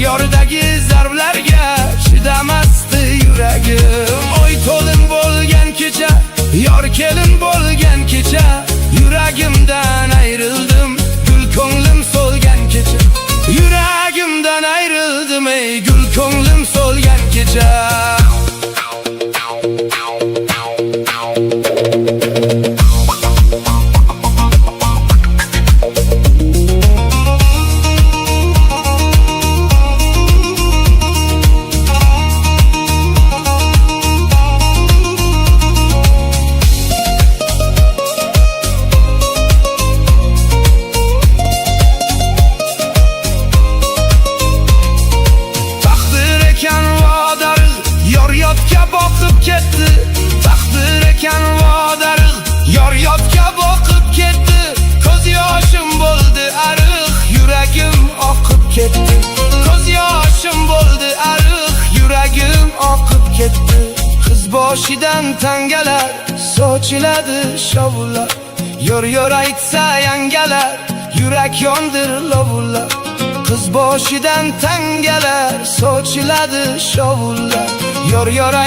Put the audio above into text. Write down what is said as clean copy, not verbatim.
Yordagi zarblarga chidamasdi yuragim. Oy to'lin bo'lgan kecha, yor kelin bo'lgan kecha, yuragimdan ayrildim, gul ko'nglim so'lgan kecha. Yuragimdan ayrildim, ey gul ko'nglim so'lgan kecha. Yotga boqib ketdi, taqdir ekan vodarig'. Yor yotga boqib ketdi, ko'z yoshim bo'ldi ariq, yuragim oqib ketdi. Ko'z yoshim bo'ldi ariq, yuragim oqib ketdi. Qiz boshidan tangalar sochiladi shovullar. Yor aytsa yangalar, yurak yondir lovullar. Qiz boshidan tangalar sochiladi shovullar. Yor